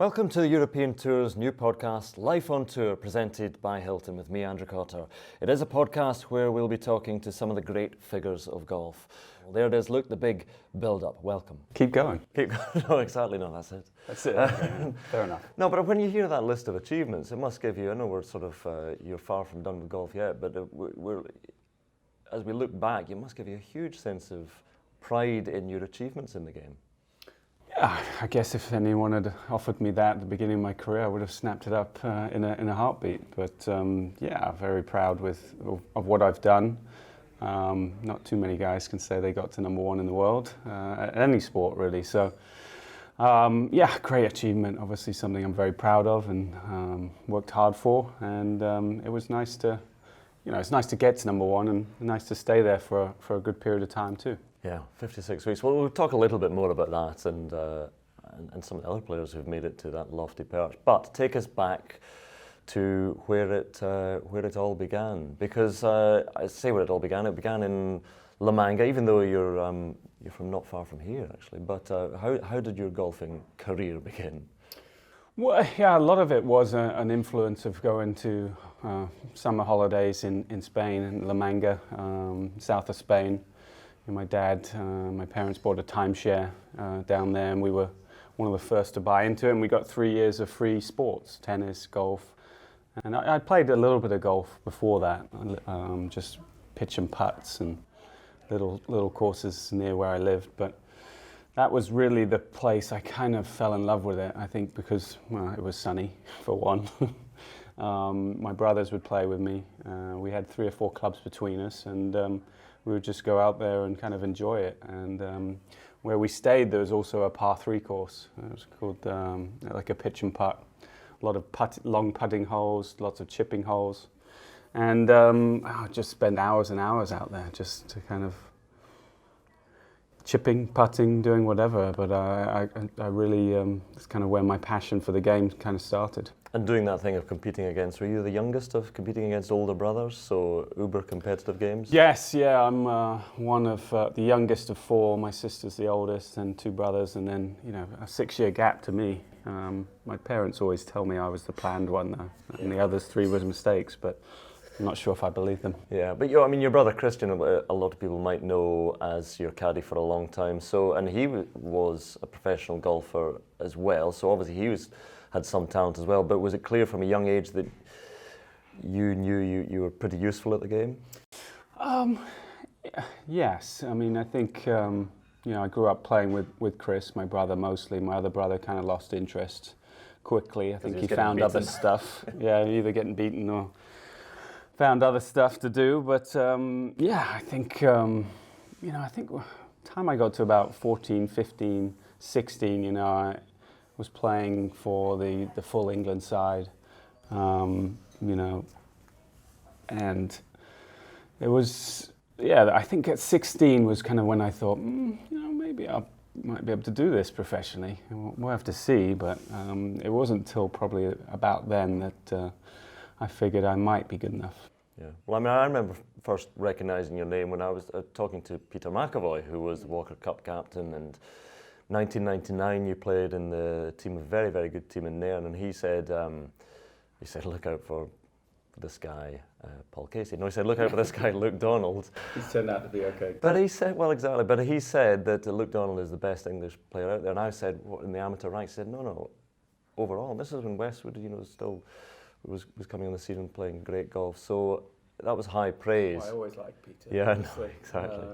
Welcome to the European Tour's new podcast, Life on Tour, presented by Hilton with me, Andrew Cotter. It is a podcast where we'll be talking to some of the great figures of golf. Well, there it is, look, the big build-up. Welcome. Keep going. Keep going. No, exactly, no, that's it. That's it. Okay. Fair enough. No, but when you hear that list of achievements, it must give you, I know we're sort of, you're far from done with golf yet, but as we look back, it must give you a huge sense of pride in your achievements in the game. Yeah, I guess if anyone had offered me that at the beginning of my career, I would have snapped it up in a heartbeat. But yeah, very proud of what I've done. Not too many guys can say they got to number one in the world at any sport, really. So yeah, great achievement. Obviously, something I'm very proud of and worked hard for. And it was nice to, it's nice to get to number one and nice to stay there for a good period of time too. Yeah, 56 weeks. Well, we'll talk a little bit more about that and some of the other players who've made it to that lofty perch. But take us back to where it all began, because I say where it all began. It began in La Manga, even though you're from not far from here, actually. But how did your golfing career begin? Well, yeah, a lot of it was an influence of going to summer holidays in Spain, in La Manga, south of Spain. My dad, my parents bought a timeshare down there, and we were one of the first to buy into it, and we got 3 years of free sports, tennis, golf. And I played a little bit of golf before that, just pitch and putts and little courses near where I lived. But that was really the place I kind of fell in love with it, I think, because, well, it was sunny, for one. My brothers would play with me. We had 3 or 4 clubs between us, and we would just go out there and kind of enjoy it. And where we stayed, there was also a par 3 course. It was called like a pitch and putt. A lot of long putting holes, lots of chipping holes. And I just spend hours and hours out there just to kind of chipping, putting, doing whatever. But I really, it's kind of where my passion for the game kind of started. And doing that thing of competing against, were you the youngest of competing against older brothers, so uber competitive games? Yes, yeah, I'm one of the youngest of 4. My sister's the oldest, and 2 brothers, and then, a 6-year gap to me. My parents always tell me I was the planned one, though, and the others 3 were mistakes, but I'm not sure if I believe them. Yeah, but your brother Christian, a lot of people might know as your caddy for a long time, and he was a professional golfer as well, so obviously he had some talent as well, but was it clear from a young age that you knew you were pretty useful at the game? Yes, I mean, I think, I grew up playing with Chris, my brother mostly. My other brother kind of lost interest quickly. I think he found other stuff. Yeah, either getting beaten or found other stuff to do. But yeah, I think, I think time I got to about 14, 15, 16, I was playing for the full England side, and it was, yeah, I think at 16 was kind of when I thought, maybe I might be able to do this professionally. We'll have to see, but it wasn't until probably about then that I figured I might be good enough. Yeah, well, I mean, I remember first recognising your name when I was talking to Pga McIlroy, who was the Walker Cup captain, and 1999 you played in the team, a very, very good team in Nairn, and he said, look out for this guy, Paul Casey. No, he said, look out for this guy, Luke Donald. He's turned out to be okay. But he said, well, exactly, but he said that Luke Donald is the best English player out there, and I said, what, in the amateur ranks? He said, no, overall. And this is when Westwood, still was coming on the scene and playing great golf, so that was high praise. I always liked Peter. Yeah, no, exactly.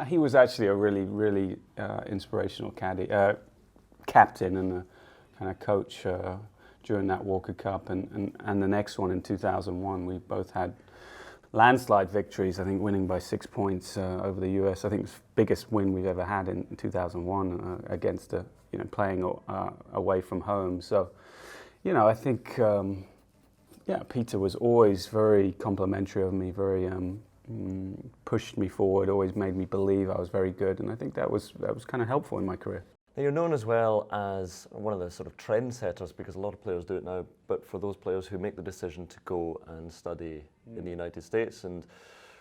He was actually a really, really inspirational captain and a kind of coach during that Walker Cup and the next one in 2001. We both had landslide victories, I think winning by 6 points over the US. I think it was the biggest win we've ever had in 2001 against playing away from home. So, I think Peter was always very complimentary of me, very pushed me forward, always made me believe I was very good, and I think that was kind of helpful in my career. Now you're known as well as one of the sort of trendsetters, because a lot of players do it now, but for those players who make the decision to go and study in the United States, and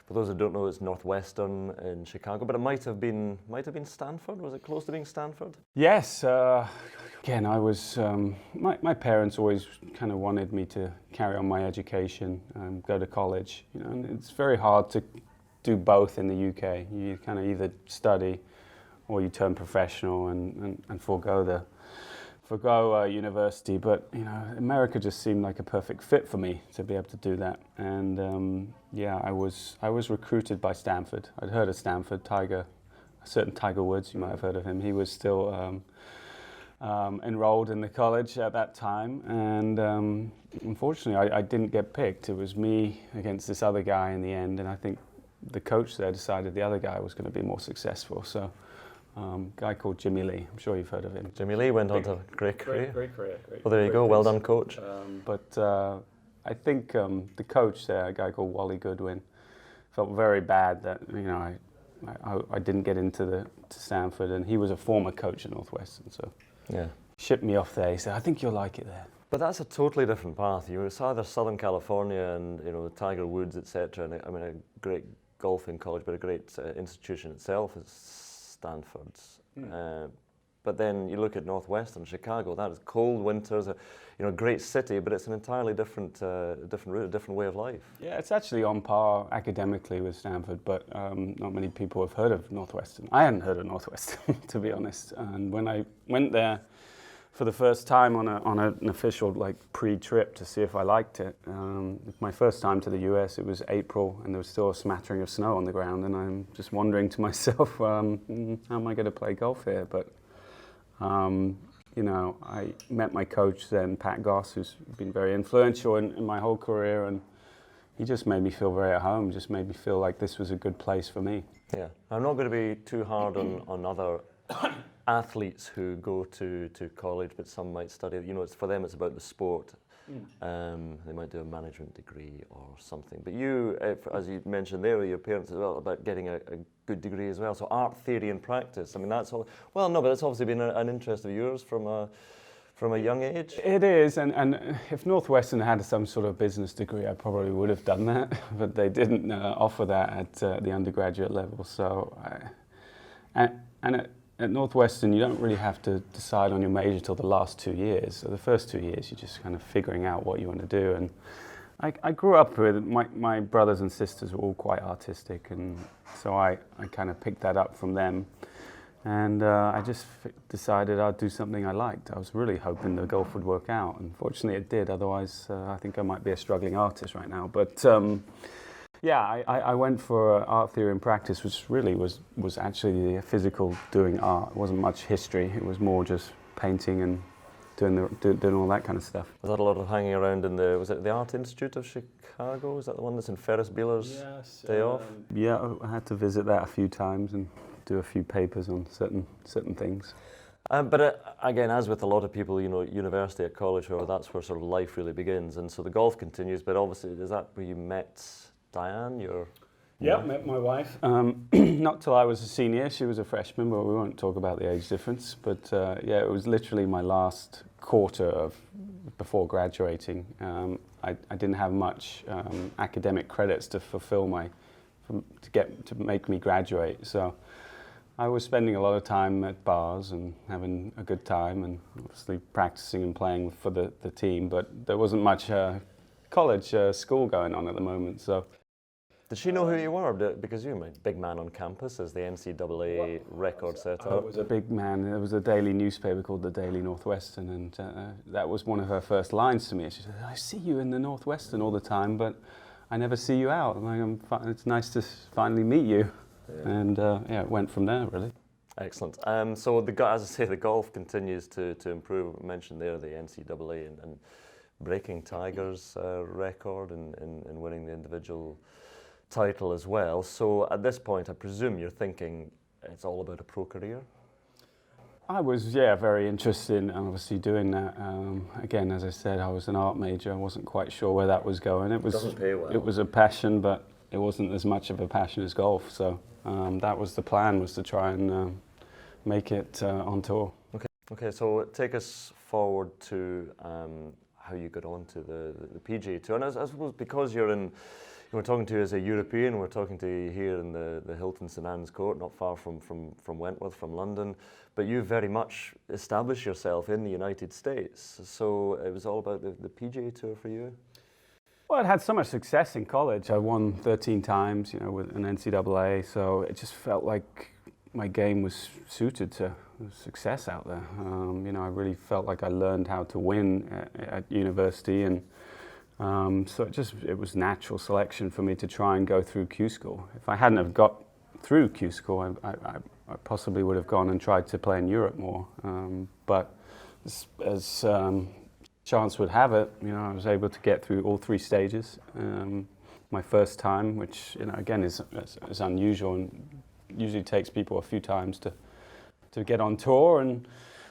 for those who don't know, it's Northwestern in Chicago, but it might have been Stanford. Was it close to being Stanford? Yes, again, I was, my parents always kind of wanted me to carry on my education, go to college, you know, and it's very hard to do both in the UK. You kind of either study or you turn professional and forego university. But, you know, America just seemed like a perfect fit for me to be able to do that. And yeah, I was recruited by Stanford. I'd heard of Stanford. A certain Tiger Woods, you might have heard of him. He was still enrolled in the college at that time, and unfortunately I didn't get picked. It was me against this other guy in the end, and I think the coach there decided the other guy was going to be more successful. So a guy called Jimmy Lee, I'm sure you've heard of him. Jimmy Lee went on to a great career. Great career. Well, there you go, well done, coach. But I think the coach there, a guy called Wally Goodwin, felt very bad that, you know, I didn't get into to Stanford, and he was a former coach at Northwestern, so yeah, shipped me off there. He said, I think you'll like it there. But that's a totally different path. You saw either Southern California and, you know, Tiger Woods, etc. And I mean, a great golfing college, but a great institution itself is Stanford's. But then you look at Northwestern, Chicago. That is cold winters, you know, great city, but it's an entirely different route, a different way of life. Yeah, it's actually on par academically with Stanford, but not many people have heard of Northwestern. I hadn't heard of Northwestern, to be honest. And when I went there for the first time on an official like pre-trip to see if I liked it, my first time to the US, it was April, and there was still a smattering of snow on the ground, and I'm just wondering to myself, how am I going to play golf here? But you know, I met my coach then, Pat Goss, who's been very influential in my whole career, and he just made me feel very at home, just made me feel like this was a good place for me. Yeah, I'm not going to be too hard on other athletes who go to college, but some might study. You know, for them it's about the sport. They might do a management degree or something. But you, as you mentioned there, your parents as well, about getting a good degree as well. So art, theory and practice. I mean, that's all. Well, no, but it's obviously been an interest of yours from a young age. It is, and if Northwestern had some sort of business degree, I probably would have done that. But they didn't offer that at the undergraduate level. So, at Northwestern, you don't really have to decide on your major till the last 2 years. So the first 2 years, you're just kind of figuring out what you want to do. And I grew up with, my brothers and sisters were all quite artistic, and so I kind of picked that up from them. And I just decided I'd do something I liked. I was really hoping the golf would work out. Unfortunately, it did. Otherwise, I think I might be a struggling artist right now. But yeah, I went for art theory and practice, which really was actually physical doing art. It wasn't much history. It was more just painting and doing all that kind of stuff. Was that a lot of hanging around in was it the Art Institute of Chicago? Is that the one that's in Ferris Bueller's Day Off? Yeah, I had to visit that a few times and do a few papers on certain things. But again, as with a lot of people, you know, university at college, that's where sort of life really begins. And so the golf continues, but obviously, is that where you met Diane, Yeah, met my wife. Not till I was a senior. She was a freshman, but we won't talk about the age difference. But yeah, it was literally my last quarter before graduating. I didn't have much academic credits to fulfill to make me graduate. So I was spending a lot of time at bars and having a good time, and obviously practicing and playing for the team. But there wasn't much college school going on at the moment. So. Did she know who you were? Because you're a big man on campus as the NCAA record setter. I was a big man. There was a daily newspaper called the Daily Northwestern, and that was one of her first lines to me. She said, I see you in the Northwestern all the time, but I never see you out. And it's nice to finally meet you. Yeah. And yeah, it went from there, really. Excellent. So, as I say, the golf continues to improve. I mentioned there the NCAA and breaking Tiger's record and winning the individual title as well. So at this point, I presume you're thinking it's all about a pro career? I was, yeah, very interested in obviously doing that. Again, as I said, I was an art major. I wasn't quite sure where that was going. It doesn't pay well. It was a passion, but it wasn't as much of a passion as golf. So that was the plan, was to try and make it on tour. Okay. So take us forward to how you got onto the PGA Tour. And I suppose because you're in We're talking to you as a European. We're talking to you here in the Hilton St Anne's Court, not far from Wentworth, from London. But you very much established yourself in the United States. So it was all about the PGA Tour for you? Well, it had so much success in college. I won 13 times, with an NCAA. So it just felt like my game was suited to success out there. I really felt like I learned how to win at university, and so it was natural selection for me to try and go through Q School. If I hadn't have got through Q School, I possibly would have gone and tried to play in Europe more. But as chance would have it, I was able to get through all 3 stages. My first time, which again is unusual, and usually takes people a few times to get on tour, and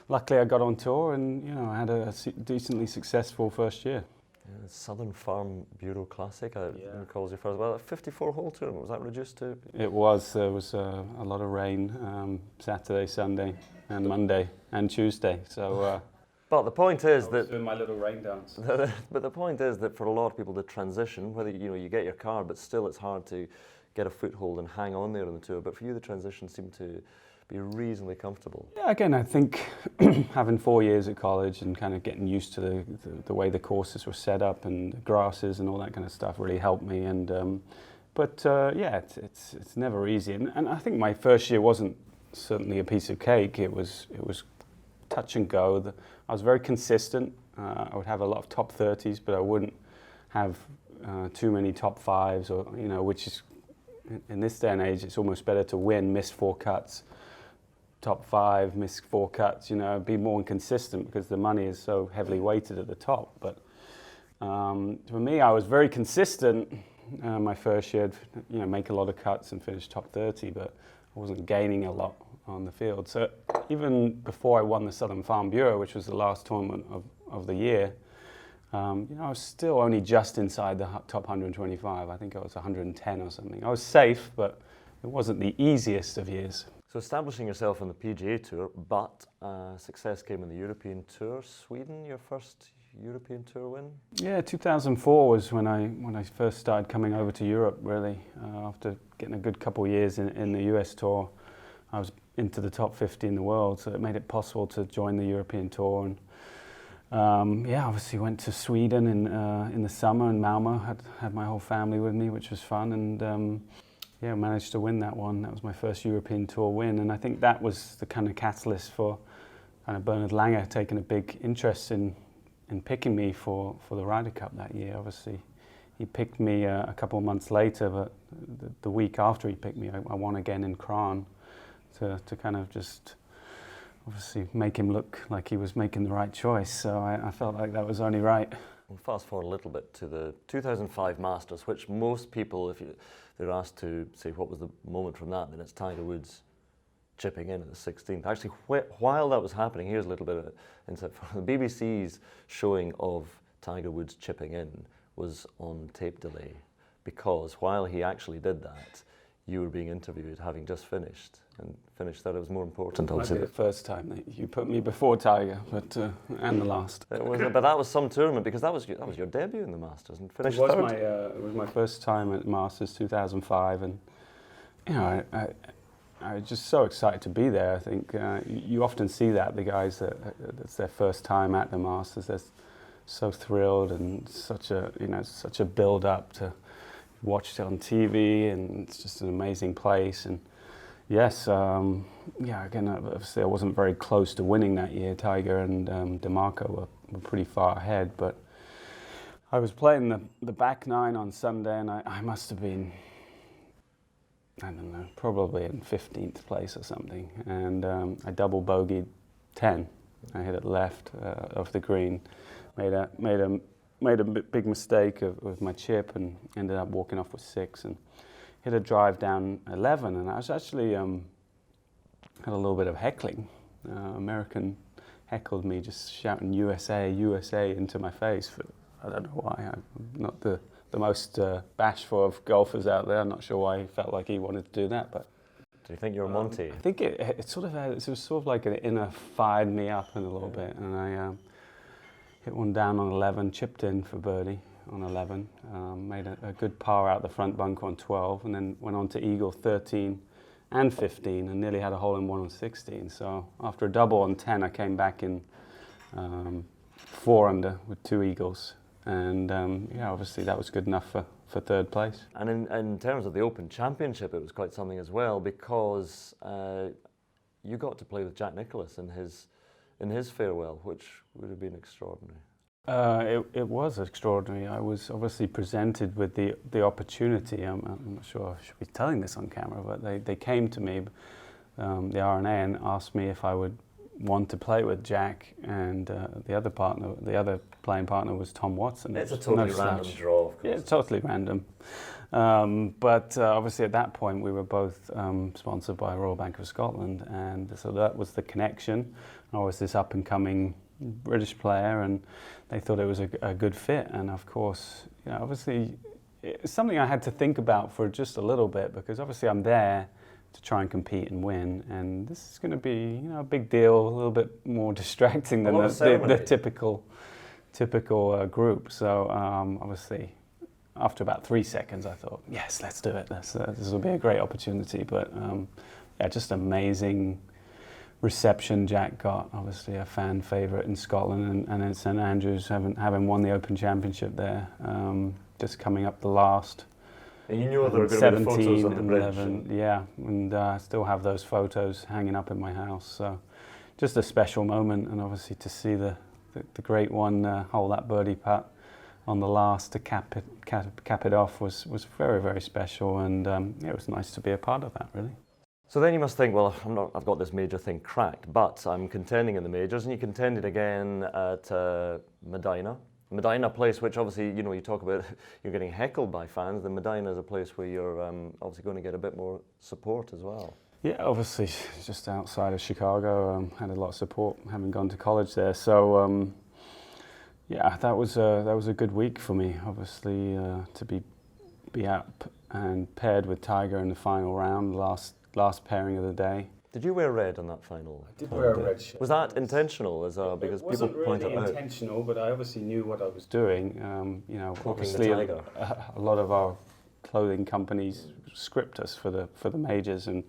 luckily I got on tour, and I had a decently successful first year. Yeah, Southern Farm Bureau Classic, I recall your first, well, a 54-hole tournament, was that reduced to? It was. There was a lot of rain Saturday, Sunday, and Monday, and Tuesday. So. But the point is I was doing my little rain dance. But the point is that for a lot of people, the transition, whether you get your card, but still it's hard to get a foothold and hang on there on the tour. But for you, the transition seemed to be reasonably comfortable. Yeah, again, I think having 4 years at college and kind of getting used to the way the courses were set up and the grasses and all that kind of stuff really helped me. And it's never easy. And I think my first year wasn't certainly a piece of cake. It was touch and go. I was very consistent. I would have a lot of top 30s, but I wouldn't have too many top 5s, or which is in this day and age, it's almost better to win, miss 4 cuts, top 5, miss 4 cuts. Be more inconsistent because the money is so heavily weighted at the top. But for me, I was very consistent. My first year, make a lot of cuts and finish top 30, but I wasn't gaining a lot on the field. So even before I won the Southern Farm Bureau, which was the last tournament of the year, I was still only just inside the top 125. I think I was 110 or something. I was safe, but it wasn't the easiest of years. So establishing yourself on the PGA Tour, but success came in the European Tour. Sweden, your first European Tour win? Yeah, 2004 was when I first started coming over to Europe, really. After getting a good couple of years in the US Tour, I was into the top 50 in the world, so it made it possible to join the European Tour. And obviously went to Sweden in the summer in Malmö. Had my whole family with me, which was fun, and managed to win that one. That was my first European Tour win, and I think that was the kind of catalyst for kind of Bernard Langer taking a big interest in picking me for the Ryder Cup that year. Obviously, he picked me a couple of months later, but the week after he picked me, I won again in Cran to kind of just obviously make him look like he was making the right choice. So I felt like that was only right. We'll fast forward a little bit to the 2005 Masters, which most people, if they're asked to say what was the moment from that, then it's Tiger Woods chipping in at the 16th. Actually, while that was happening, here's a little bit of insight. The BBC's showing of Tiger Woods chipping in was on tape delay, because while he actually did that, you were being interviewed, having just finished that it was more important. Obviously, the first time that you put me before Tiger, but and the last. But that was some tournament, because that was your debut in the Masters and finished third. It was my first time at Masters, 2005, and I was just so excited to be there. I think you often see that the guys that's their first time at the Masters, they're so thrilled, and such a build up to watch it on TV, and it's just an amazing place. And yes, again, obviously I wasn't very close to winning that year. Tiger and DeMarco were pretty far ahead, but I was playing the back nine on Sunday, and I must have been, I don't know, probably in 15th place or something, and I double bogeyed 10. I hit it left of the green, made a big mistake with my chip, and ended up walking off with 6, and hit a drive down 11, and I was actually had a little bit of heckling. American heckled me, just shouting USA, USA into my face. I don't know why. I'm not the most bashful of golfers out there. I'm not sure why he felt like he wanted to do that, but. Do you think you're Monty? I think it was sort of like an inner fired me up in a little bit, and I hit one down on 11, chipped in for birdie, on 11, made a good par out the front bunker on 12, and then went on to eagle 13 and 15, and nearly had a hole-in-one on 16. So after a double on 10, I came back in 4 under with 2 eagles, and yeah, obviously that was good enough for third place. And in terms of the Open Championship, it was quite something as well, because you got to play with Jack Nicklaus in his farewell, which would have been extraordinary. It was extraordinary. I was obviously presented with the opportunity. I'm not sure I should be telling this on camera, but they came to me, the R&A, and asked me if I would want to play with Jack, and the other playing partner was Tom Watson. It's a totally random draw, of course. Yeah, it's totally random. But obviously at that point we were both sponsored by Royal Bank of Scotland, and so that was the connection. I was this up-and-coming British player, and they thought it was a good fit. And of course, you know, obviously it's something I had to think about for just a little bit, because obviously I'm there to try and compete and win, and this is going to be, you know, a big deal, a little bit more distracting than the typical group. So obviously after about 3 seconds I thought, yes, let's do it. This will be a great opportunity. But yeah, just amazing reception Jack got. Obviously a fan favourite in Scotland, and in St Andrews, having won the Open Championship there, just coming up the last. And you knew there were going to be the photos on the bridge. 11, yeah, and I still have those photos hanging up in my house. So just a special moment, and obviously to see the great one hole that birdie putt on the last to cap it off was very, very special, and yeah, it was nice to be a part of that, really. So then you must think, well, I've got this major thing cracked, but I'm contending in the majors, and you contended again at Medina, a place which obviously, you know, you talk about you're getting heckled by fans. Then Medina is a place where you're obviously going to get a bit more support as well. Yeah, obviously just outside of Chicago, had a lot of support having gone to college there. So yeah, that was a good week for me. Obviously to be up and paired with Tiger in the final round, last pairing of the day. Did you wear red on that final? I did wear a red shirt. Was that intentional? Because people pointed out? It wasn't really intentional, but I obviously knew what I was doing. You know, obviously a lot of our clothing companies script us for the majors, and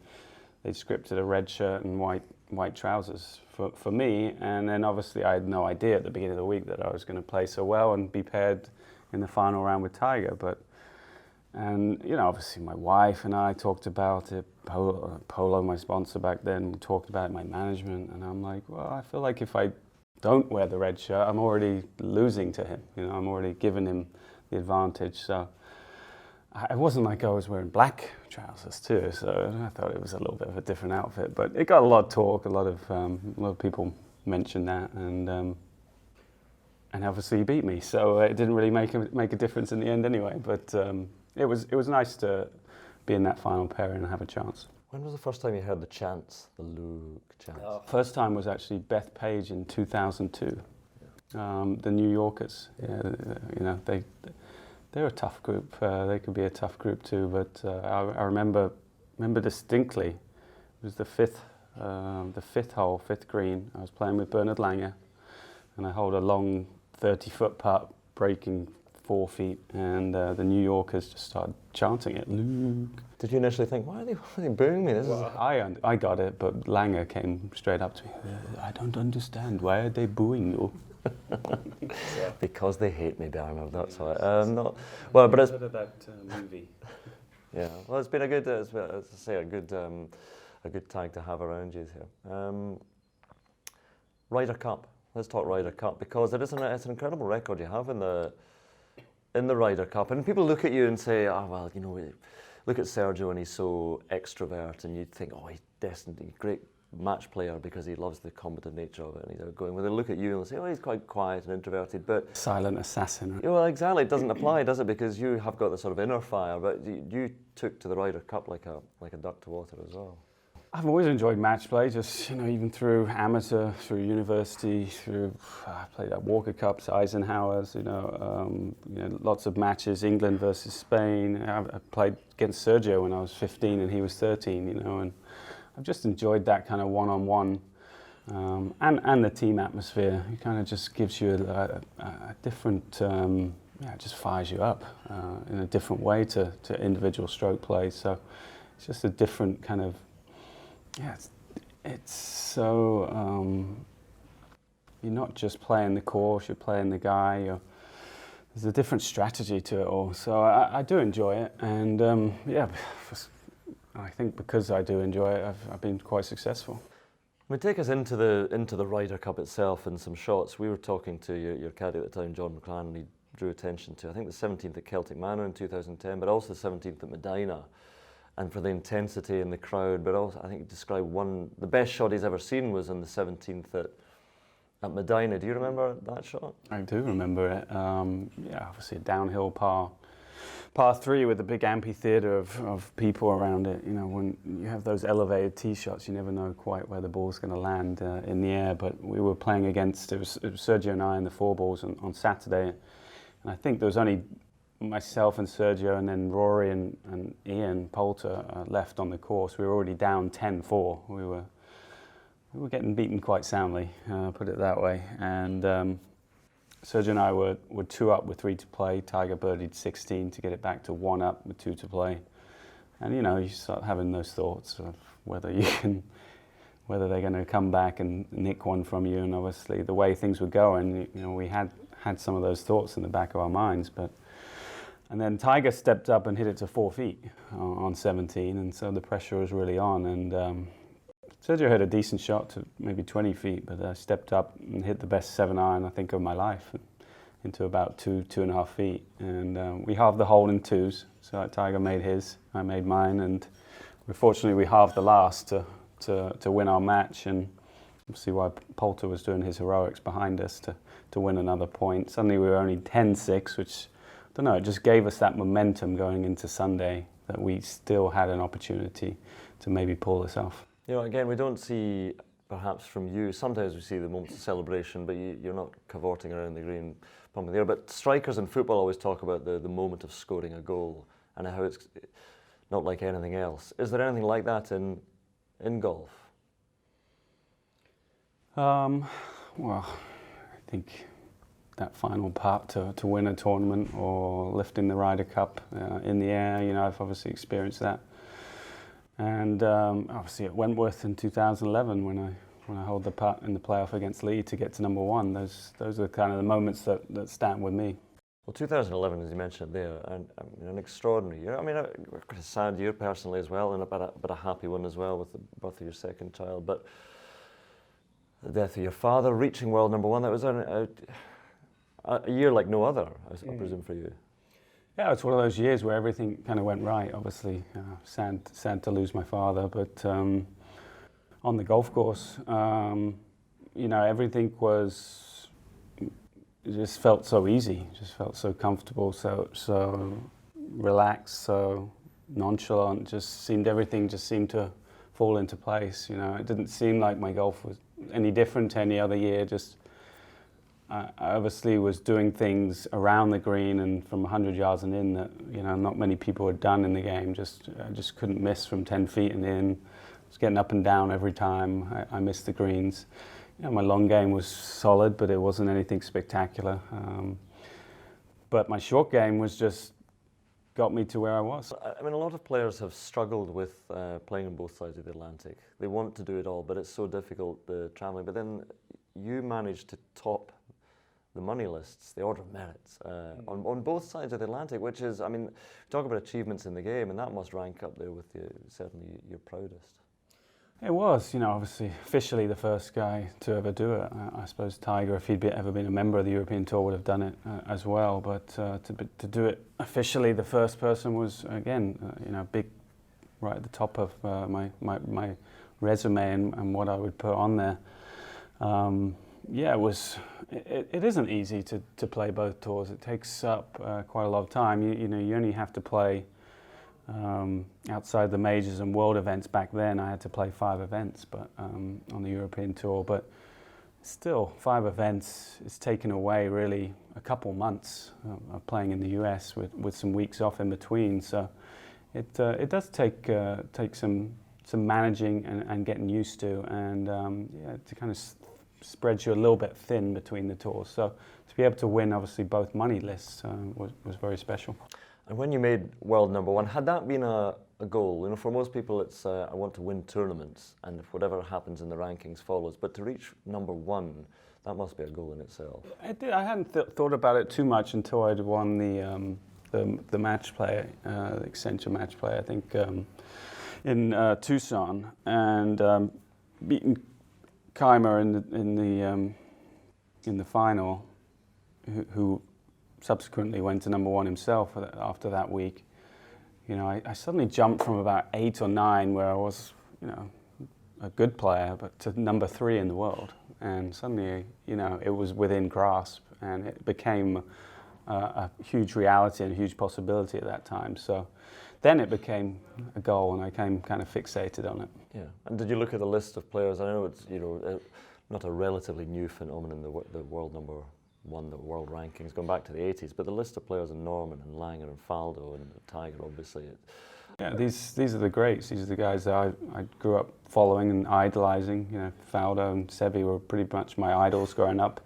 they scripted a red shirt and white trousers for me. And then obviously I had no idea at the beginning of the week that I was going to play so well and be paired in the final round with Tiger. And you know, obviously my wife and I talked about it. Polo, my sponsor back then, talked about it, my management, and I'm like, well, I feel like if I don't wear the red shirt, I'm already losing to him. You know, I'm already giving him the advantage. So it wasn't like I was wearing black trousers too. So I thought it was a little bit of a different outfit, but it got a lot of talk. A lot of people mentioned that, and obviously he beat me. So it didn't really make a difference in the end anyway. But it was nice to be in that final pairing and have a chance. When was the first time you heard the chants, the Luke chants? First time was actually Beth Page in 2002. The New Yorkers, yeah, you know, they're a tough group. They could be a tough group too. But I remember distinctly. It was the fifth hole, fifth green. I was playing with Bernard Langer, and I hold a long 30-foot putt, breaking 4 feet, and the New Yorkers just started chanting it, Luke. Did you initially think, why are they booing me? I got it, but Langer came straight up to me. I don't understand. Why are they booing you? Because they hate me, Darren. That's why. Well, but it's of that movie. Yeah. Well, it's been a good, as I say, a good tag to have around you here. Ryder Cup. Let's talk Ryder Cup, because it's an incredible record you have in the Ryder Cup, and people look at you and say, oh, well, you know, look at Sergio and he's so extrovert, and you'd think, oh, he's destined, he's a great match player because he loves the combative nature of it and he's outgoing. Well, they look at you and say, oh, he's quite quiet and introverted, but... Silent assassin. Yeah, well, exactly, it doesn't apply, does it? Because you have got the sort of inner fire, but you took to the Ryder Cup like a duck to water as well. I've always enjoyed match play, just, you know, even through amateur, through university, I played at Walker Cups, Eisenhower's, you know, lots of matches, England versus Spain. I played against Sergio when I was 15 and he was 13, you know, and I've just enjoyed that kind of one-on-one and the team atmosphere. It kind of just gives you a different yeah, it just fires you up in a different way to individual stroke play. So it's just a different kind of, yeah, it's so, you're not just playing the course, you're playing the guy, there's a different strategy to it all. So I do enjoy it, and yeah, I think because I do enjoy it, I've been quite successful. Take us into the Ryder Cup itself and some shots. We were talking to your caddy at the time, John McLaren, and he drew attention to, I think, the 17th at Celtic Manor in 2010, but also the 17th at Medina, and for the intensity in the crowd. But also, I think he described the best shot he's ever seen was on the 17th at Medina. Do you remember that shot? I do remember it. Yeah, obviously a downhill par 3 with a big amphitheatre of people around it. You know, when you have those elevated tee shots, you never know quite where the ball's going to land in the air. But we were playing against, it was Sergio and I in the 4 balls on Saturday. And I think there was only myself and Sergio, and then Rory and Ian Poulter left on the course. We were already down 10-4. We were getting beaten quite soundly, put it that way. And Sergio and I were 2 up with 3 to play. Tiger birdied 16 to get it back to 1 up with 2 to play. And you know, you start having those thoughts of whether they're going to come back and nick one from you. And obviously, the way things were going, you know, we had some of those thoughts in the back of our minds. And then Tiger stepped up and hit it to 4 feet on 17, and so the pressure was really on. And Sergio had a decent shot to maybe 20 feet, but I stepped up and hit the best 7-iron, I think, of my life, into about 2.5 feet. And we halved the hole in 2s, so Tiger made his, I made mine, and fortunately we halved the last to win our match, and see why Poulter was doing his heroics behind us to win another point. Suddenly we were only 10-6, which, I don't know, it just gave us that momentum going into Sunday that we still had an opportunity to maybe pull this off. You know, again, we don't see, perhaps from you, sometimes we see the moments of celebration, but you're not cavorting around the green, pumping the air. But strikers in football always talk about the moment of scoring a goal and how it's not like anything else. Is there anything like that in golf? Well, I think that final part to win a tournament or lifting the Ryder Cup in the air, you know, I've obviously experienced that. And obviously at Wentworth in 2011, when I hold the putt in the playoff against Lee to get to number 1, those are kind of the moments that stand with me. Well, 2011, as you mentioned there, and an extraordinary year. I mean, a sad year personally as well, and but a happy one as well with the birth of your second child. But the death of your father, reaching world number 1, that was a year like no other, I presume, for you. Yeah, it's one of those years where everything kind of went right. Obviously, sad to lose my father, but on the golf course, you know, everything it just felt so easy, just felt so comfortable, so relaxed, so nonchalant. Everything just seemed to fall into place. You know, it didn't seem like my golf was any different to any other year. I obviously was doing things around the green and from 100 yards and in that, you know, not many people had done in the game. I just couldn't miss from 10 feet and in. I was getting up and down every time. I missed the greens. You know, my long game was solid, but it wasn't anything spectacular. But my short game was just got me to where I was. I mean, a lot of players have struggled with playing on both sides of the Atlantic. They want to do it all, but it's so difficult, the travelling. But then you managed to top the money lists, the order of merits, on both sides of the Atlantic, which is, I mean, talk about achievements in the game, and that must rank up there with certainly your proudest. It was, you know, obviously officially the first guy to ever do it. I suppose Tiger, if he'd ever been a member of the European Tour, would have done it as well. But to do it officially, the first person was, again, you know, big, right at the top of my resume and what I would put on there. Yeah, it isn't easy to play both tours. It takes up quite a lot of time. You know, you only have to play outside the majors and world events. Back then I had to play 5 events, but on the European Tour. But still, 5 events is taken away really a couple months of playing in the US with some weeks off in between. So it does take some managing and getting used to, and yeah, to kind of spreads you a little bit thin between the tours. So to be able to win, obviously, both money lists was very special. And when you made world number one, had that been a goal? You know, for most people, it's I want to win tournaments, and if whatever happens in the rankings follows. But to reach number one, that must be a goal in itself. I hadn't thought about it too much until I'd won the match play, the Accenture match play, I think, in Tucson, and beating Keimer in the final, who subsequently went to number one himself after that week. You know, I suddenly jumped from about 8 or 9, where I was, you know, a good player, but to number 3 in the world. And suddenly, you know, it was within grasp, and it became a huge reality and a huge possibility at that time. So then it became a goal, and I became kind of fixated on it. Yeah. And did you look at the list of players? I know it's, you know, not a relatively new phenomenon, the world number one, the world rankings, going back to the 80s, but the list of players in Norman and Langer and Faldo and Tiger, obviously. Yeah, these are the greats. These are the guys that I grew up following and idolizing. You know, Faldo and Seve were pretty much my idols growing up.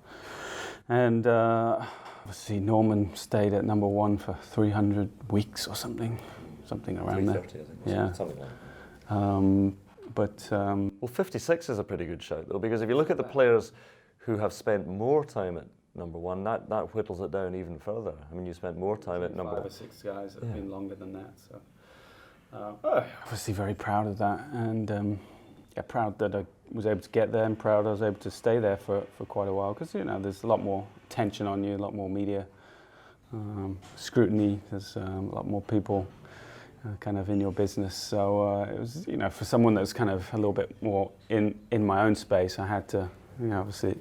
And obviously Norman stayed at number one for 300 weeks or something around there. 330, I think. Yeah. Something like that. Well, 56 is a pretty good shout, though, because if you look at the players who have spent more time at number one, that whittles it down even further. I mean, you spent more time at number 5 or 6 guys that have been longer than that. So, obviously, very proud of that, and proud that I was able to get there, and proud I was able to stay there for quite a while. Because, you know, there's a lot more attention on you, a lot more media scrutiny. There's a lot more people kind of in your business. So it was, you know, for someone that's kind of a little bit more in my own space, I had to, you know, obviously.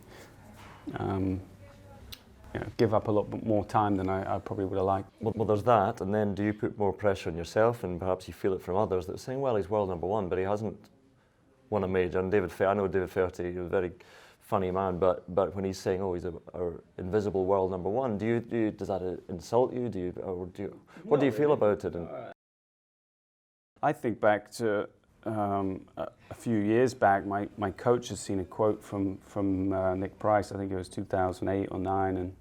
You know, give up a lot more time than I probably would have liked. Well, there's that, and then do you put more pressure on yourself, and perhaps you feel it from others that are saying, well, he's world number one, but he hasn't won a major. And I know David Ferty, he's a very funny man, but when he's saying, oh, he's our invisible world number one, does that insult you? What do you feel about it? I think back to a few years back, my coach has seen a quote from Nick Price. I think it was 2008 or 9, and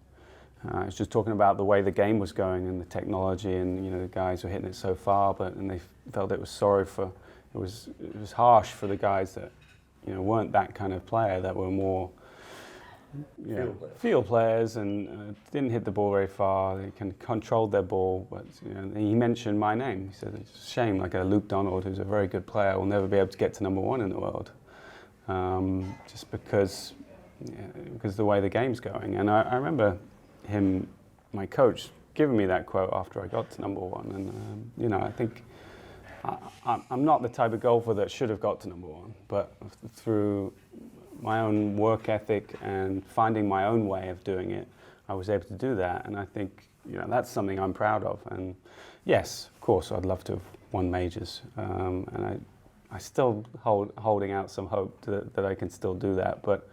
I was just talking about the way the game was going and the technology, and, you know, the guys were hitting it so far, and they felt it was it was harsh for the guys that, you know, weren't that kind of player, that were more, you know, field players and didn't hit the ball very far. They kind of controlled their ball, but, you know, he mentioned my name. He said, it's a shame, like a Luke Donald, who's a very good player, will never be able to get to number one in the world, just because of the way the game's going. And I remember him, my coach, giving me that quote after I got to number one. And, you know, I think I'm not the type of golfer that should have got to number one, but through my own work ethic and finding my own way of doing it, I was able to do that. And I think, you know, that's something I'm proud of. And yes, of course, I'd love to have won majors. And I still holding out some hope that I can still do that. But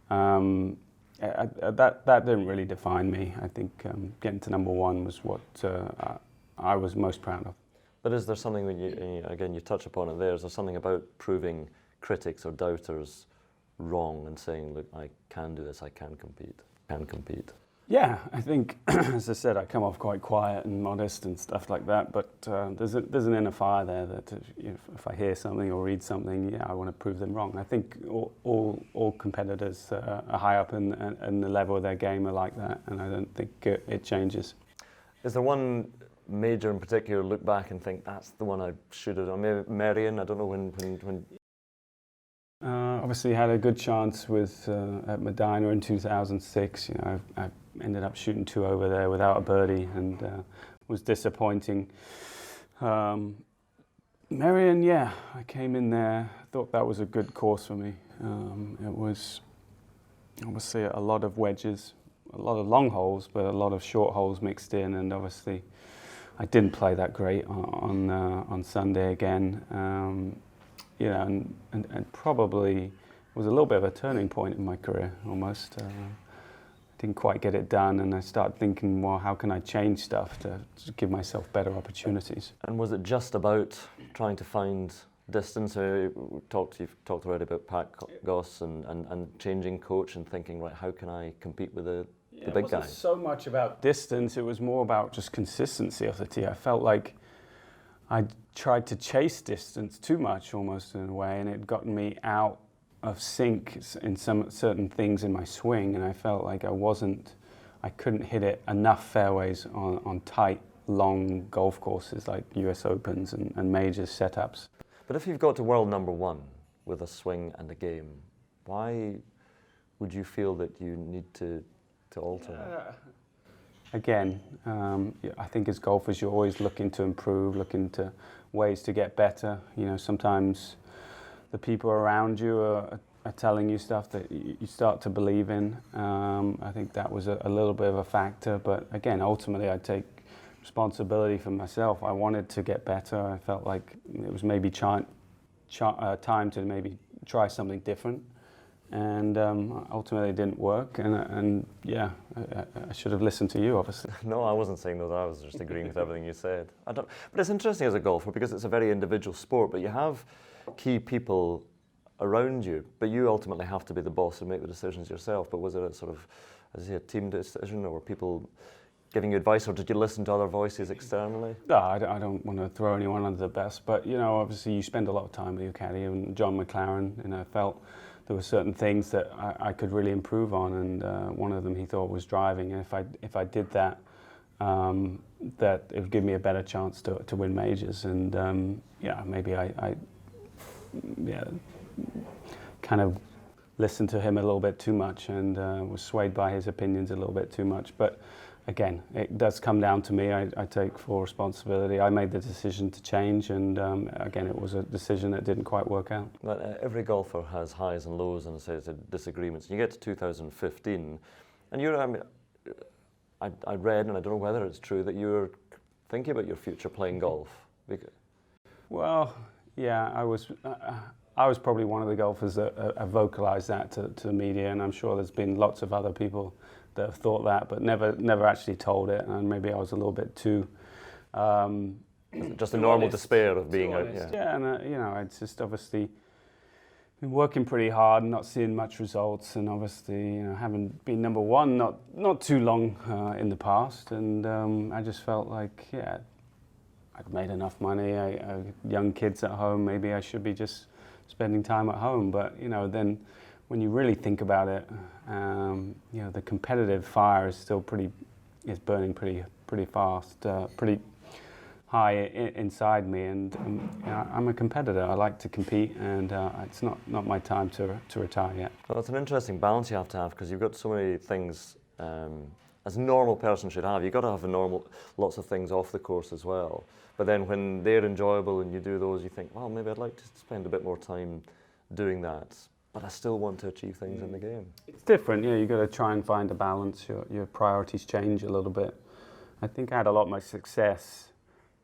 that didn't really define me. I think getting to number one was what I was most proud of. But is there something that you touch upon it there, is there something about proving critics or doubters wrong and saying, look, I can do this, I can compete? Yeah, I think, as I said, I come off quite quiet and modest and stuff like that, but there's an inner fire there that if I hear something or read something, I want to prove them wrong. I think all competitors are high up in the level of their game are like that, and I don't think it changes. Is there one major in particular look back and think, that's the one I should have done? Maybe Merion, I don't know when... Obviously had a good chance with at Medina in 2006. You know, I ended up shooting 2 over there without a birdie, and was disappointing. Merion, I came in there, thought that was a good course for me. It was obviously a lot of wedges, a lot of long holes, but a lot of short holes mixed in, and obviously I didn't play that great on Sunday again. You know, and probably was a little bit of a turning point in my career, almost. Didn't quite get it done, and I started thinking, well, how can I change stuff to give myself better opportunities? And was it just about trying to find distance? You've talked already about Pat Goss and changing coach and thinking, right, how can I compete with the the big guy? It wasn't so much about distance, it was more about just consistency of the tee. I felt like I tried to chase distance too much almost in a way, and it got me out of sync in some certain things in my swing, and I felt like I couldn't hit it enough fairways on tight, long golf courses like US Opens and major setups. But if you've got to world number one with a swing and a game, why would you feel that you need to alter that? Again, I think as golfers you're always looking to improve, looking to ways to get better. You know, sometimes the people around you are telling you stuff that you start to believe in. I think that was a little bit of a factor, but again, ultimately I take responsibility for myself. I wanted to get better. I felt like it was maybe time to maybe try something different. And ultimately it didn't work, and yeah, I should have listened to you, obviously. No, I wasn't saying that, I was just agreeing with everything you said. But it's interesting as a golfer because it's a very individual sport, but you have key people around you, but you ultimately have to be the boss and make the decisions yourself. But was it a sort of, as you say, a team decision, or were people giving you advice, or did you listen to other voices externally? No, I don't want to throw anyone under the bus, but you know, obviously you spend a lot of time with your caddy, and John McLaren, and I felt there were certain things that I could really improve on, and one of them he thought was driving. And if I did that, that it would give me a better chance to win majors. And yeah, maybe I kind of listened to him a little bit too much, and was swayed by his opinions a little bit too much. But again, it does come down to me. I take full responsibility. I made the decision to change, and again, it was a decision that didn't quite work out. But every golfer has highs and lows and disagreements. You get to 2015, and I mean, I read, and I don't know whether it's true, that you were thinking about your future playing golf. Well, yeah, I was probably one of the golfers that vocalised that to the media, and I'm sure there's been lots of other people that have thought that, but never actually told it, and maybe I was a little bit too just a normal despair of being out. Yeah, and you know, it's just obviously been working pretty hard, not seeing much results, and obviously, you know, having been number one not too long in the past, and I just felt like, yeah, I'd made enough money. I young kids at home. Maybe I should be just spending time at home. But you know, then when you really think about it, you know, the competitive fire is still burning pretty fast, pretty high inside me, and you know, I'm a competitor. I like to compete, and it's not my time to retire yet. Well, that's an interesting balance you have to have, because you've got so many things as a normal person should have. You've got to have lots of things off the course as well. But then when they're enjoyable and you do those, you think, well, maybe I'd like to spend a bit more time doing that. But I still want to achieve things in the game. It's different, you know, you've got to try and find a balance. Your priorities change a little bit. I think I had a lot of my success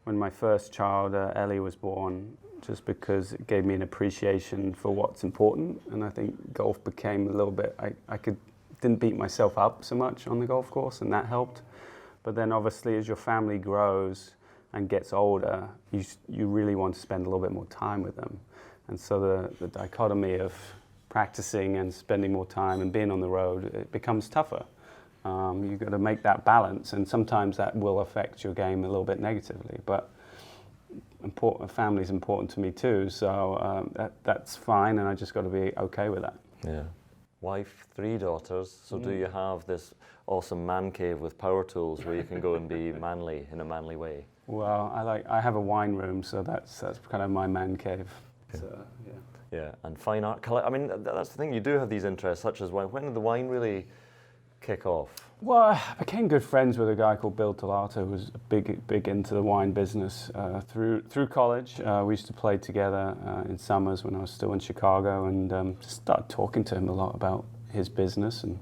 when my first child, Ellie, was born, just because it gave me an appreciation for what's important. And I think golf became a little bit, didn't beat myself up so much on the golf course, and that helped. But then obviously as your family grows and gets older, you really want to spend a little bit more time with them. And so the dichotomy of practicing and spending more time and being on the road, it becomes tougher. You've got to make that balance, and sometimes that will affect your game a little bit negatively. But family is important to me too, so that's fine, and I just got to be okay with that. Yeah. Wife, 3 daughters. So do you have this awesome man cave with power tools where you can go and be manly in a manly way? Well, I have a wine room, so that's kind of my man cave. Okay. So, yeah. Yeah, and fine art. I mean, that's the thing. You do have these interests, such as wine. When did the wine really kick off? Well, I became good friends with a guy called Bill Tolato, who was big into the wine business through college. We used to play together in summers when I was still in Chicago, and just started talking to him a lot about his business. And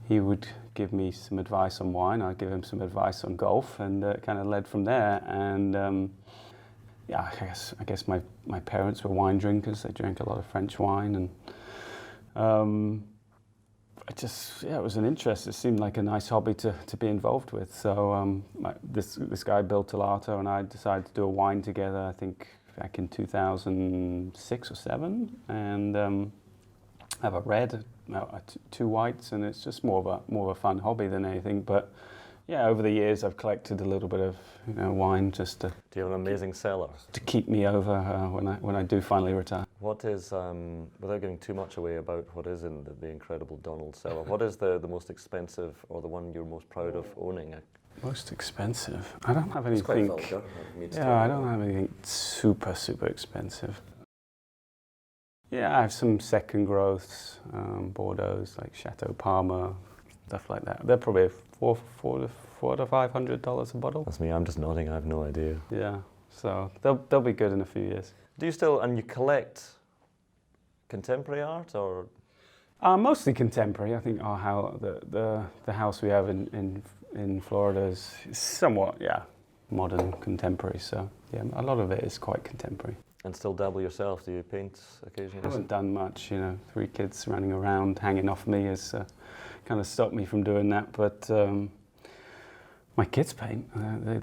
he would give me some advice on wine. I'd give him some advice on golf, and it kind of led from there. And yeah, I guess my parents were wine drinkers. They drank a lot of French wine, and it was an interest. It seemed like a nice hobby to be involved with. So this guy, Bill Tolato, and I decided to do a wine together, I think back in 2006 or 7. And I have a red, two whites, and it's just more of a fun hobby than anything. But yeah, over the years I've collected a little bit of wine just to. Do you have an amazing cellar? To keep me over when I do finally retire. What is, without giving too much away about what is in the incredible Donald cellar, what is the most expensive or the one you're most proud of owning? Most expensive? I don't have anything. It's quite vulgar. Yeah, I don't have anything super expensive. Yeah, I have some second growths, Bordeaux, like Chateau Parma, stuff like that. They're probably $400 to $500 a bottle. That's me. I'm just nodding. I have no idea. Yeah, so they'll be good in a few years. Do you still and you collect contemporary art or? Mostly contemporary. I think the house we have in Florida is somewhat modern contemporary. So yeah, a lot of it is quite contemporary. And still dabble yourself? Do you paint occasionally? I haven't done much. 3 kids running around hanging off me has kind of stopped me from doing that. But my kids paint.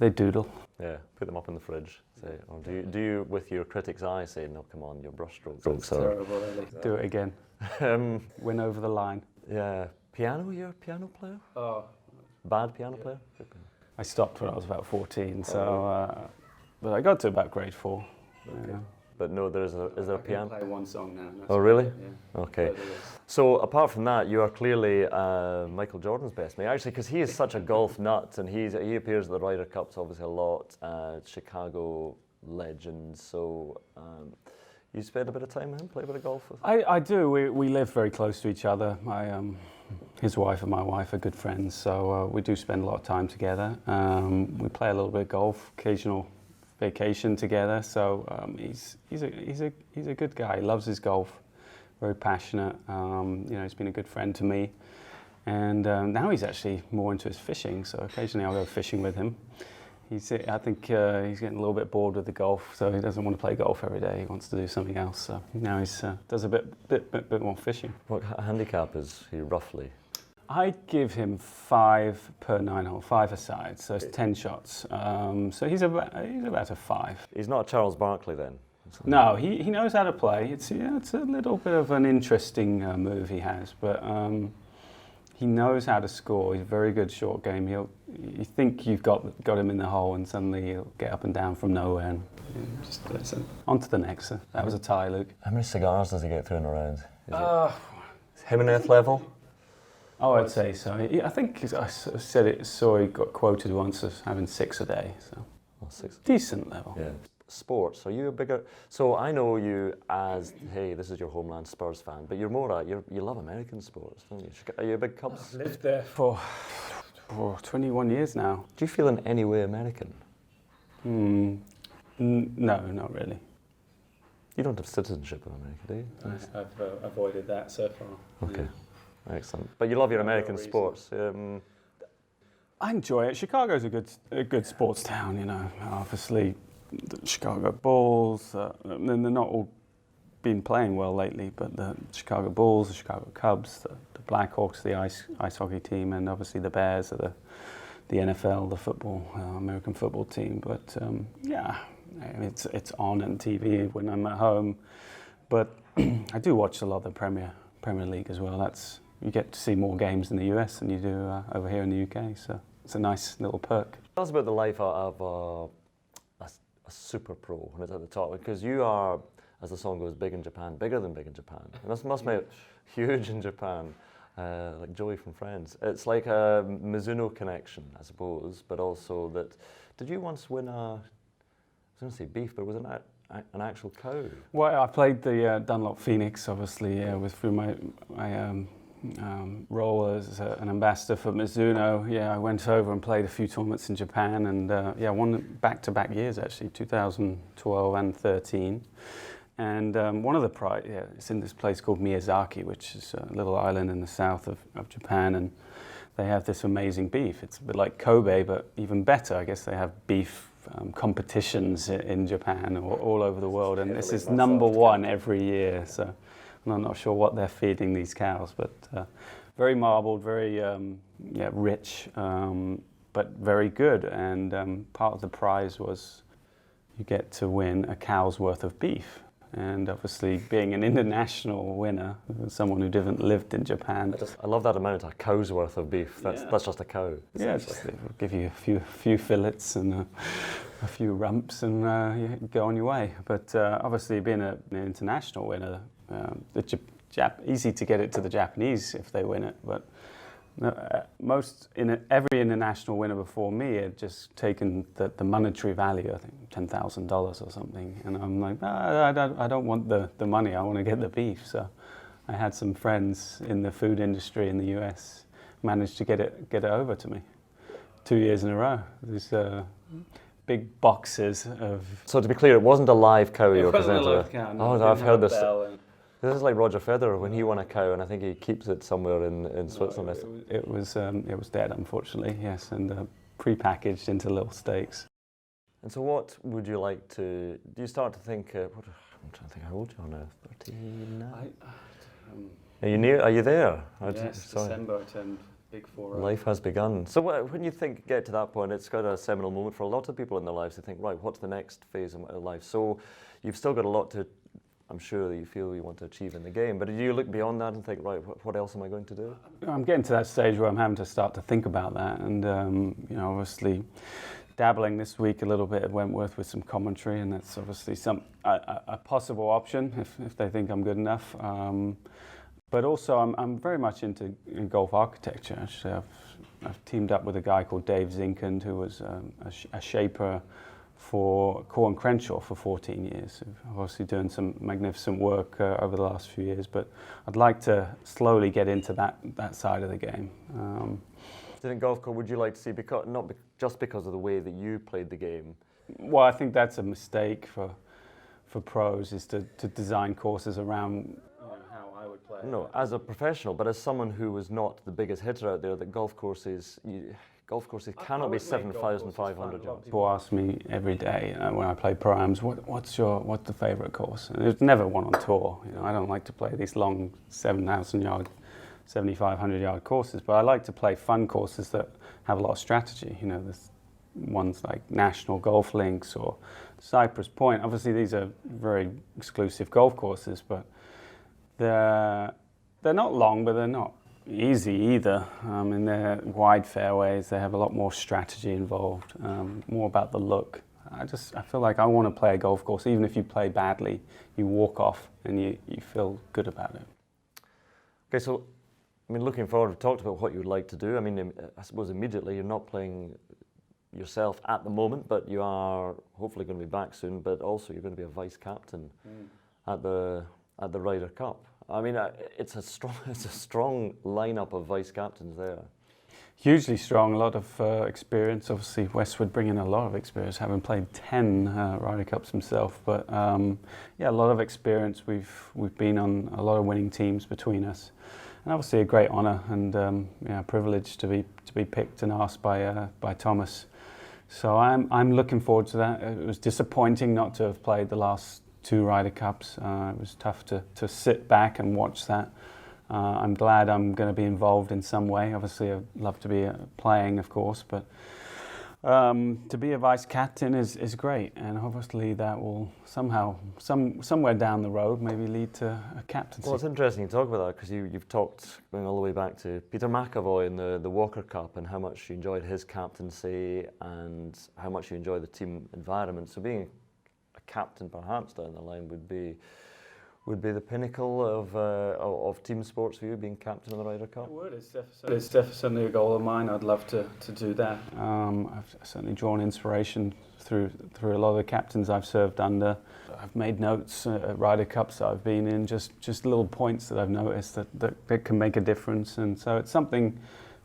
They doodle. Yeah, put them up in the fridge. Say, or do you, with your critic's eye, say, "No, come on, your brushstrokes." That's terrible, really. Do it again. Win over the line. Yeah, piano. You're a piano player? Oh, bad piano player. I stopped when I was about 14. So, but I got to about grade 4. Okay. But no, is there a piano? I can play one song now. Oh, really? Yeah. Okay. So apart from that, you are clearly Michael Jordan's best mate, actually, because he is such a golf nut, and he appears at the Ryder Cups obviously a lot. Chicago legend. So you spend a bit of time with him, play a bit of golf with him? I do. We live very close to each other. His wife and my wife are good friends, so we do spend a lot of time together. We play a little bit of golf, occasional vacation together. So he's a good guy. He loves his golf, very passionate. He's been a good friend to me, and now he's actually more into his fishing. So occasionally I'll go fishing with him. I think he's getting a little bit bored with the golf, so he doesn't want to play golf every day. He wants to do something else. So now he does a bit more fishing. What handicap is he roughly? I give him 5 per 9 hole, 5 aside, so it's 10 shots. So he's about a 5. He's not a Charles Barkley then? No, he knows how to play. It's a little bit of an interesting move he has, but he knows how to score. He's a very good short game. You think you've got him in the hole, and suddenly he'll get up and down from nowhere. And just on to the next. That was a tie, Luke. How many cigars does he get through in a round? Jimenez level? Oh, I'd say so. I think I saw he got quoted once as having 6 a day. So 6. Decent level. Yeah. Sports. Are you a bigger? So I know you as this is your homeland Spurs fan, but you're more you love American sports, don't you? Are you a big Cubs? I've lived there for 21 years now. Do you feel in any way American? No, not really. You don't have citizenship in America, do you? I've avoided that so far. Okay. Yeah. Excellent. But you love your American sports. I enjoy it. Chicago's a good sports town, Obviously, the Chicago Bulls, and they're not all been playing well lately, but the Chicago Bulls, the Chicago Cubs, the Blackhawks, the ice hockey team, and obviously the Bears are the NFL, the football, American football team. But it's on TV when I'm at home. But I do watch a lot of the Premier League as well. You get to see more games in the US than you do over here in the UK, so it's a nice little perk. Tell us about the life of a super pro when it's at the top, because you are, as the song goes, bigger than big in Japan. And this must make huge in Japan, like Joey from Friends. It's like a Mizuno connection, I suppose, but also that. Did you once win I was going to say beef, but was it an actual cow? Well, I played the Dunlop Phoenix, obviously, through my role as an ambassador for Mizuno. Yeah, I went over and played a few tournaments in Japan, and won back-to-back years actually, 2012 and 13. And one of the it's in this place called Miyazaki, which is a little island in the south of Japan, and they have this amazing beef. It's a bit like Kobe, but even better. I guess they have beef competitions in Japan or all over the world, and this is #1 every year. So I'm not sure what they're feeding these cows, but very marbled, very rich, but very good. And part of the prize was you get to win a cow's worth of beef. And obviously being an international winner, someone who didn't lived in Japan. I love that amount, a cow's worth of beef. That's just a cow. Yeah, just give you a few fillets and a few rumps and you go on your way. But obviously being an international winner, easy to get it to the Japanese if they win it, but every international winner before me had just taken the monetary value, I think $10,000 or something, and I'm like, I don't want the money, I want to get the beef. So I had some friends in the food industry in the US managed to get it over to me 2 years in a row. These big boxes of. So to be clear, it wasn't a live cow you were presenting. It wasn't a live cow. No, I've heard this. This is like Roger Federer when he won a cow, and I think he keeps it somewhere in Switzerland. No, it was dead, unfortunately. Yes, and pre-packaged into little steaks. And so, what would you like to? Do you start to think? I'm trying to think. How old you are now? 39. Are you near? Are you there? Yes, December I turned big 4. Life has begun. So, when you get to that point, it's got a seminal moment for a lot of people in their lives. They think, right, what's the next phase of my life? So, you've still got a lot to. I'm sure that you feel you want to achieve in the game, but do you look beyond that and think, right, what else am I going to do? I'm getting to that stage where I'm having to start to think about that, and obviously dabbling this week a little bit at Wentworth with some commentary, and that's obviously a possible option if they think I'm good enough. But also I'm very much into golf architecture. Actually, I've teamed up with a guy called Dave Zinkind, who was a shaper for Core and Crenshaw for 14 years. Obviously doing some magnificent work over the last few years, but I'd like to slowly get into that side of the game. Do you think golf course would you like to see, just because of the way that you played the game? Well, I think that's a mistake for pros, is to design courses around how I would play. No, as a professional, but as someone who was not the biggest hitter out there, that golf courses cannot be 7,500 yards. People ask me every day when I play pro-ams, what's the favourite course? And there's never one on tour. I don't like to play these long 7,000 yard, 7,500 yard courses, but I like to play fun courses that have a lot of strategy. There's ones like National Golf Links or Cypress Point. Obviously, these are very exclusive golf courses, but they're not long, but they're not easy either. In their wide fairways, they have a lot more strategy involved, more about the look. I feel like I want to play a golf course. Even if you play badly, you walk off and you feel good about it. Okay, so looking forward, we've talked about what you would like to do. I suppose immediately you're not playing yourself at the moment, but you are hopefully going to be back soon. But also you're going to be a vice captain at the Ryder Cup. It's a strong lineup of vice captains there. Hugely strong, a lot of experience. Obviously, Westwood bringing a lot of experience, having played 10 Ryder Cups himself. But a lot of experience. We've been on a lot of winning teams between us, and obviously a great honour and privilege to be picked and asked by Thomas. So I'm looking forward to that. It was disappointing not to have played the last 2 Ryder Cups. It was tough to sit back and watch that. I'm glad I'm going to be involved in some way. Obviously, I'd love to be playing, of course, but to be a vice captain is great, and obviously that will somewhere down the road maybe lead to a captaincy. Well, it's interesting you talk about that, because you've talked going all the way back to Peter McIlroy in the Walker Cup and how much you enjoyed his captaincy and how much you enjoy the team environment. So being a captain perhaps down the line would be the pinnacle of team sports for you, being captain of the Ryder Cup? It would. It's definitely a goal of mine. I'd love to do that. I've certainly drawn inspiration through a lot of the captains I've served under. I've made notes at Ryder Cups that I've been in, just little points that I've noticed that can make a difference. And so it's something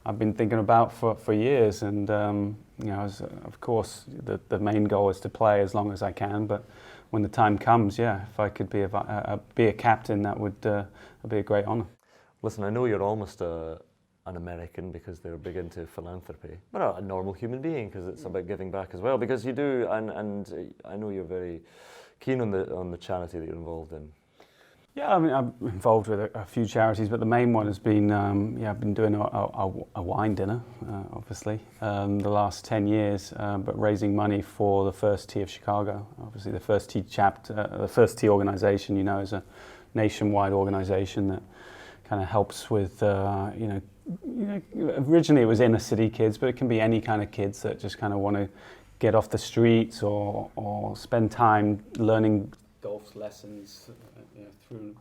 I've been thinking about for years. And of course, the main goal is to play as long as I can. But when the time comes, if I could be a captain, that would be a great honour. Listen, I know you're almost an American because they're big into philanthropy, but a normal human being, because it's about giving back as well. Because you do, and I know you're very keen on the charity that you're involved in. Yeah, I mean, I'm involved with a few charities, but the main one has been, I've been doing a wine dinner, obviously, the last 10 years, but raising money for the First Tee of Chicago. Obviously, the First Tee chapter, the First Tee organization, is a nationwide organization that kind of helps with, originally it was inner city kids, but it can be any kind of kids that just kind of want to get off the streets or spend time learning golf lessons, through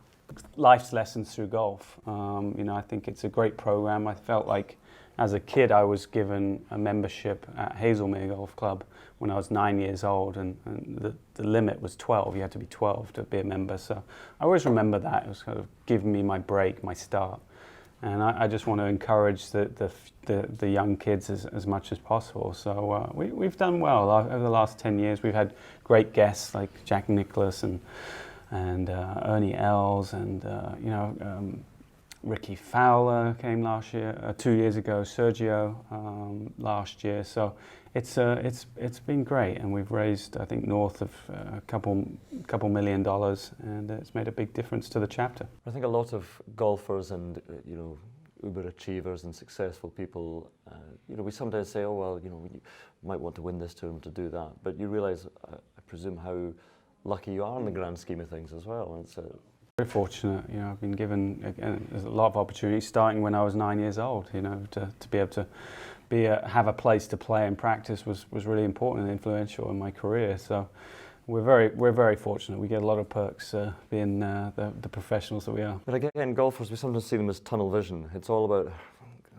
life's lessons through golf. I think it's a great program. I felt like as a kid I was given a membership at Hazelmere Golf Club when I was 9 years old, and the limit was 12. You had to be 12 to be a member. So I always remember that. It was kind of giving me my break, my start. And I just want to encourage the young kids as much as possible. So we've done well over the last 10 years. We've had great guests like Jack Nicklaus and Ernie Els and Ricky Fowler came last year, 2 years ago. Sergio last year. So it's been great, and we've raised, I think, north of a couple $1 million, and it's made a big difference to the chapter. I think a lot of golfers and uber achievers and successful people, we sometimes say, oh well, you might want to win this tournament to do that, but you realise, I presume, how lucky you are in the grand scheme of things as well. And it's very fortunate. I've been given a lot of opportunities starting when I was 9 years old. To be able to have a place to play and practice was really important and influential in my career. So we're very fortunate. We get a lot of perks being the professionals that we are. But again, golfers, we sometimes see them as tunnel vision. It's all about,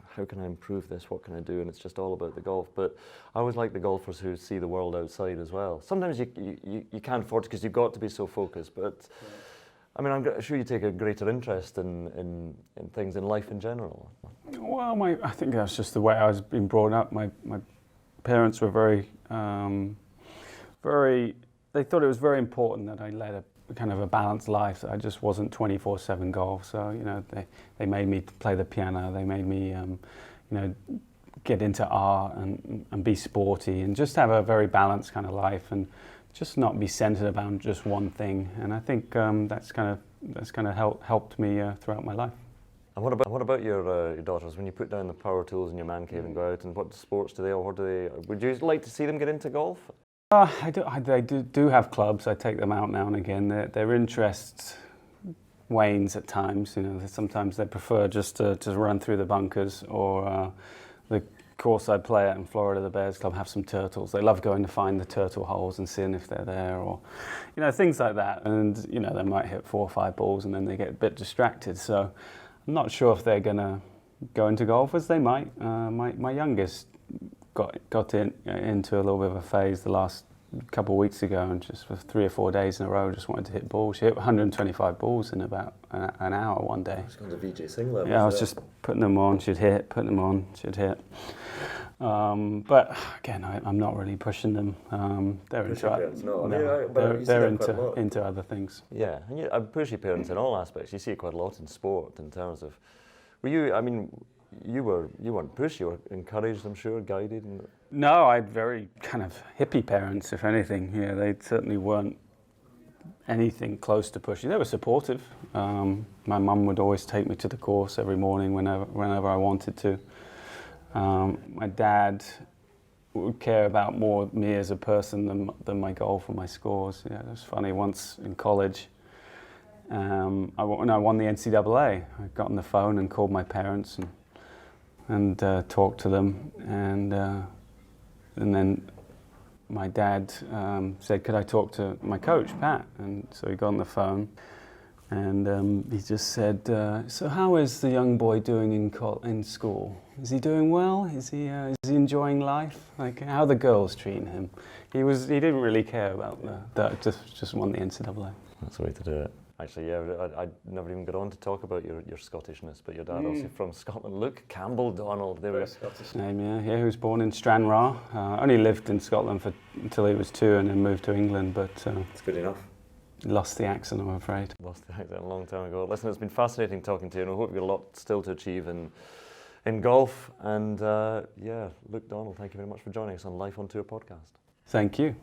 how can I improve this? What can I do? And it's just all about the golf. But I always like the golfers who see the world outside as well. Sometimes you can't afford it because you've got to be so focused. But yeah. I mean, I'm sure you take a greater interest in things in life in general. Well, I think that's just the way I was being brought up. My parents were very. They thought it was very important that I led a kind of a balanced life. That I just wasn't 24/7 golf. So they made me play the piano. They made me get into art and be sporty and just have a very balanced kind of life and just not be centered around just one thing. And I think that's kind of helped me throughout my life. And what about your daughters? When you put down the power tools in your man cave and go out, and what sports do they, or what do they? Would you like to see them get into golf? They do have clubs. I take them out now and again. Their interest wanes at times. Sometimes they prefer just to run through the bunkers, or the course I play at in Florida, the Bears Club, have some turtles. They love going to find the turtle holes and seeing if they're there, or things like that. And they might hit 4 or 5 balls and then they get a bit distracted. So I'm not sure if they're gonna go into golf, as they might. My youngest got into a little bit of a phase the last couple of weeks ago, and just for 3 or 4 days in a row just wanted to hit balls. She hit 125 balls in about an hour one day. It's gone to VJ Singh level. Yeah, I was just putting them on, she'd hit, putting them on, she'd hit. But again, I'm not really pushing them. They're into other things. Yeah, and I'm pushy parents in all aspects. You see it quite a lot in sport in terms of. You weren't pushy. You were encouraged, I'm sure, guided. No, I had very kind of hippie parents, if anything. Yeah, they certainly weren't anything close to pushy. They were supportive. My mum would always take me to the course every morning whenever I wanted to. My dad would care about more me as a person than my golf or my scores. Yeah, it was funny. Once in college, when I won the NCAA, I got on the phone and called my parents and talked to them, and then my dad said, could I talk to my coach, Pat? And so he got on the phone, and he just said, so how is the young boy doing in school? Is he doing well? Is he enjoying life? Like, how are the girls treating him? He didn't really care about that. Just won the NCAA. That's the way to do it. Actually, yeah, I never even got on to talk about your Scottishness, but your dad obviously from Scotland. Luke Campbell Donald, there was Scottish name, yeah. He was born in Stranraer. Only lived in Scotland until he was 2, and then moved to England. But it's good enough. Lost the accent, I'm afraid. Lost the accent a long time ago. Listen, it's been fascinating talking to you, and I hope you've got a lot still to achieve in golf. And Luke Donald, thank you very much for joining us on Life on Tour podcast. Thank you.